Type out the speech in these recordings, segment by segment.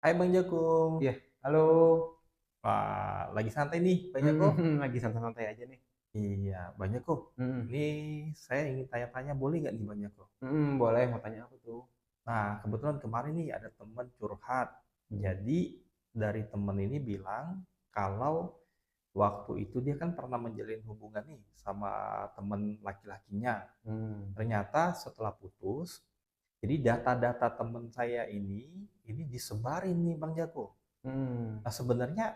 Hai Bang Joko. Iya, halo. Wah, lagi santai nih Bang Joko. Lagi santai-santai aja nih. Iya, Bang Joko. Mhm, Ini saya ingin tanya-tanya boleh nggak nih Bang Joko? boleh, mau tanya apa tuh? Nah, kebetulan kemarin nih ada teman curhat. Mhm, Jadi dari temen ini bilang kalau waktu itu dia kan pernah menjalin hubungan nih sama temen laki-lakinya. mmm, Ternyata setelah putus, jadi data-data temen saya ini disebarin nih Bang Joko. mmm. Nah, sebenarnya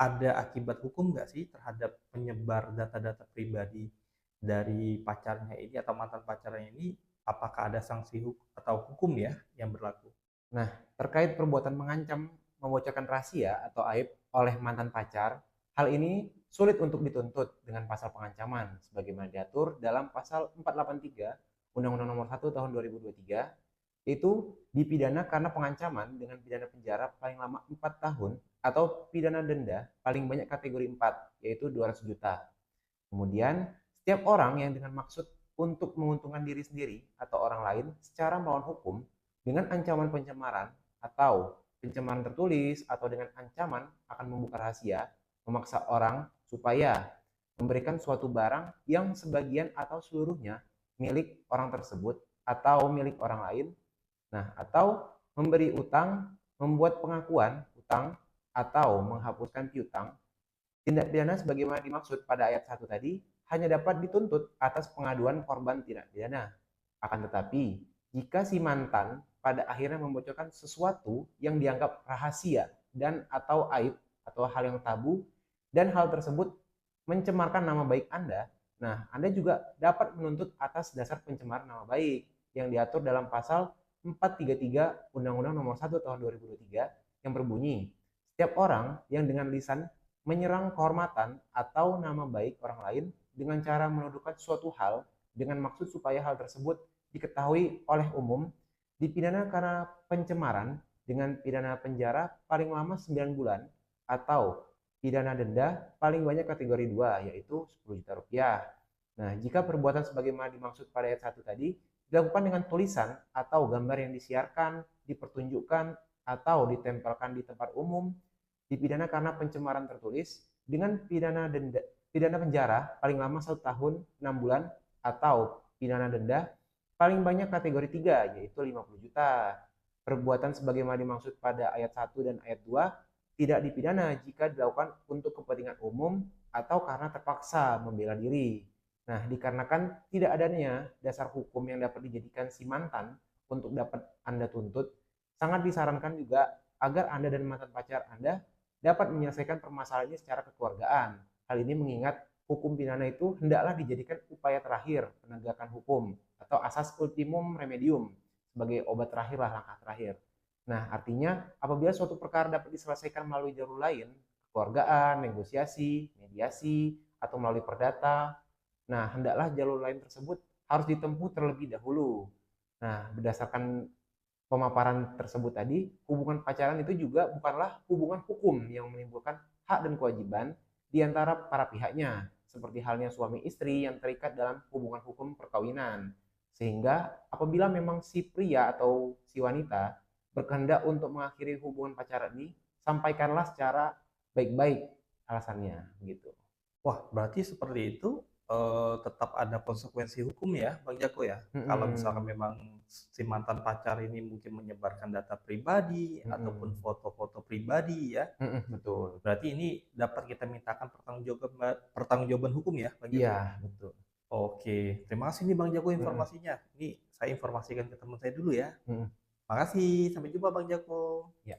ada akibat hukum nggak sih terhadap penyebar data-data pribadi dari pacarnya ini atau mantan pacarnya ini? Apakah ada sanksi atau hukum ya yang berlaku? Nah, terkait perbuatan mengancam membocorkan rahasia atau aib oleh mantan pacar, hal ini sulit untuk dituntut dengan pasal pengancaman sebagaimana diatur dalam pasal 483 Undang-Undang Nomor 1 Tahun 2023, yaitu dipidana karena pengancaman dengan pidana penjara paling lama 4 tahun atau pidana denda paling banyak kategori 4, yaitu 200 juta. Kemudian, setiap orang yang dengan maksud untuk menguntungkan diri sendiri atau orang lain secara melawan hukum dengan ancaman pencemaran atau pencemaran tertulis atau dengan ancaman akan membuka rahasia, memaksa orang supaya memberikan suatu barang yang sebagian atau seluruhnya milik orang tersebut atau milik orang lain. Nah, atau memberi utang, membuat pengakuan utang atau menghapuskan piutang. Tindak pidana sebagaimana dimaksud pada ayat 1 tadi hanya dapat dituntut atas pengaduan korban tindak pidana. Akan tetapi, jika si mantan pada akhirnya membocorkan sesuatu yang dianggap rahasia dan atau aib atau hal yang tabu dan hal tersebut mencemarkan nama baik Anda, nah Anda juga dapat menuntut atas dasar pencemaran nama baik yang diatur dalam pasal 433 Undang-Undang Nomor 1 Tahun 2023 yang berbunyi, setiap orang yang dengan lisan menyerang kehormatan atau nama baik orang lain dengan cara menuduhkan suatu hal dengan maksud supaya hal tersebut diketahui oleh umum, dipidana karena pencemaran dengan pidana penjara paling lama 9 bulan atau pidana denda paling banyak kategori 2, yaitu 10 juta rupiah. Nah, jika perbuatan sebagaimana dimaksud pada ayat 1 tadi dilakukan dengan tulisan atau gambar yang disiarkan, dipertunjukkan, atau ditempelkan di tempat umum, dipidana karena pencemaran tertulis dengan pidana penjara paling lama 1 tahun 6 bulan atau pidana denda paling banyak kategori 3, yaitu 50 juta. Perbuatan sebagaimana dimaksud pada ayat 1 dan ayat 2 tidak dipidana jika dilakukan untuk kepentingan umum atau karena terpaksa membela diri. Nah, dikarenakan tidak adanya dasar hukum yang dapat dijadikan si mantan untuk dapat Anda tuntut, sangat disarankan juga agar Anda dan mantan pacar Anda dapat menyelesaikan permasalahan ini secara kekeluargaan. Hal ini mengingat hukum pidana itu hendaklah dijadikan upaya terakhir penegakan hukum atau asas ultimum remedium sebagai obat terakhir lah, langkah terakhir. Nah, artinya apabila suatu perkara dapat diselesaikan melalui jalur lain, kekeluargaan, negosiasi, mediasi, atau melalui perdata, nah hendaklah jalur lain tersebut harus ditempuh terlebih dahulu. Nah, berdasarkan pemaparan tersebut tadi, hubungan pacaran itu juga bukanlah hubungan hukum yang menimbulkan hak dan kewajiban di antara para pihaknya, seperti halnya suami istri yang terikat dalam hubungan hukum perkawinan. Sehingga apabila memang si pria atau si wanita berkehendak untuk mengakhiri hubungan pacaran ini, sampaikanlah secara baik-baik alasannya gitu. Wah, berarti seperti itu tetap ada konsekuensi hukum ya, Bang Jako ya. Kalau misalkan Mm-mm. memang si mantan pacar ini mungkin menyebarkan data pribadi ataupun Mm-mm. foto-foto pribadi ya, Mm-mm, betul. berarti ini dapat kita mintakan pertanggungjawaban hukum ya, Bang Jako. Iya, betul. Oke, terima kasih nih Bang Jako Mm-mm. informasinya. Ini saya informasikan ke teman saya dulu ya. Mm-mm. Makasih, sampai jumpa Bang Jako. Ya.